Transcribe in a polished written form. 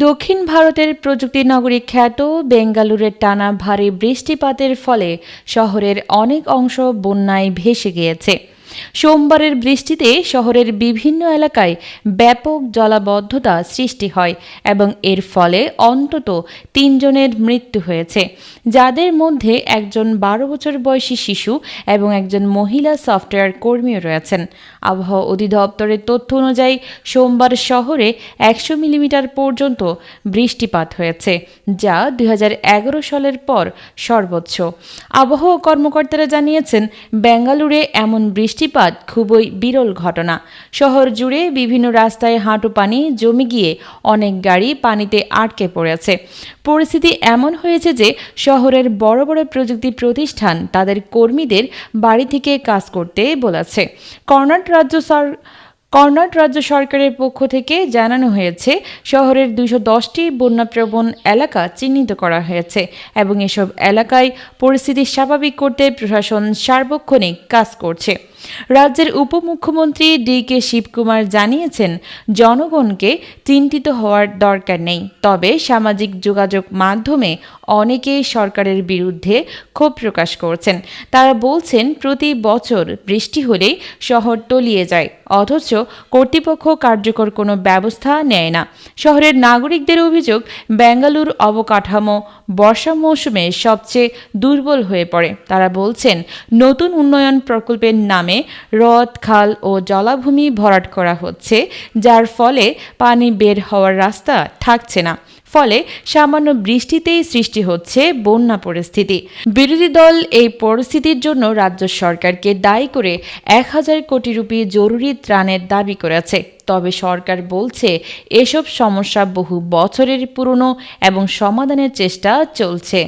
দক্ষিণ ভারতের প্রযুক্তি নগরী খ্যাত বেঙ্গালুরুর টানা ভারী বৃষ্টিপাতের ফলে শহরের অনেক অংশ বন্যায় ভেসে গিয়েছে। সোমবারের বৃষ্টিতে শহরের বিভিন্ন এলাকায় ব্যাপক জলাবদ্ধতা সৃষ্টি হয় এবং এর ফলে অন্তত ৩ জনের মৃত্যু হয়েছে, যাদের মধ্যে একজন ১২ বছর বয়সী শিশু এবং একজন মহিলা সফটওয়্যার কর্মীও রয়েছেন। আবহাওয়া অধিদপ্তরের তথ্য অনুযায়ী সোমবার শহরে ১০০ মিলিমিটার পর্যন্ত বৃষ্টিপাত হয়েছে, যা ২০১১ সালের পর সর্বোচ্চ। আবহাওয়া কর্মকর্তারা জানিয়েছেন, বেঙ্গালুরুরে এমন বৃষ্টিপাত খুবই বিরল ঘটনা। শহর জুড়ে বিভিন্ন রাস্তায় হাঁটু পানি জমে গিয়ে অনেক গাড়ি পানিতে আটকে পড়েছে। পরিস্থিতি এমন হয়েছে যে শহরের বড় বড় প্রযুক্তি প্রতিষ্ঠান তাদের কর্মীদের বাড়ি থেকে কাজ করতে বলেছে। কর্ণাটক রাজ্য সরকারের পক্ষ থেকে জানানো হয়েছে, শহরের ২১০টি বন্যাপ্রবণ এলাকা চিহ্নিত করা হয়েছে এবং এসব এলাকায় পরিস্থিতি স্বাভাবিক করতে প্রশাসন সার্বক্ষণিক কাজ করছে। রাজ্যের উপমুখ্যমন্ত্রী ডি.কে শিবকুমার জানিয়েছেন, জনগণকে চিন্তিত হওয়ার দরকার নেই, তবে সামাজিক যোগাযোগ মাধ্যমে অনেকেই সরকারের বিরুদ্ধে ক্ষোভ প্রকাশ করছেন। তারা বলছেন, প্রতি বছর বৃষ্টি হলেই শহর তলিয়ে যায়, অথচ কর্তৃপক্ষ কার্যকর কোনো ব্যবস্থা নেয় না। শহরের নাগরিকদের অভিযোগ, বেঙ্গালুরু অবকাঠামো বর্ষা মৌসুমে সবচেয়ে দুর্বল হয়ে পড়ে। তারা বলছেন, নতুন উন্নয়ন প্রকল্পের নামে হ্রদ, খাল ও জলাভূমি ভরাট করা হচ্ছে, যার ফলে পানি বের হওয়ার রাস্তা থাকছে না। ফলে সামান্য বৃষ্টিতেই সৃষ্টি হচ্ছে বন্যা পরিস্থিতি। বিরোধী দল এই পরিস্থিতির জন্য রাজ্য সরকারকে দায়ী করে ১,০০০ কোটি রুপি জরুরি ত্রাণের দাবি করেছে। তবে সরকার বলছে, এসব সমস্যা বহু বছরের পুরনো এবং সমাধানের চেষ্টা চলছে।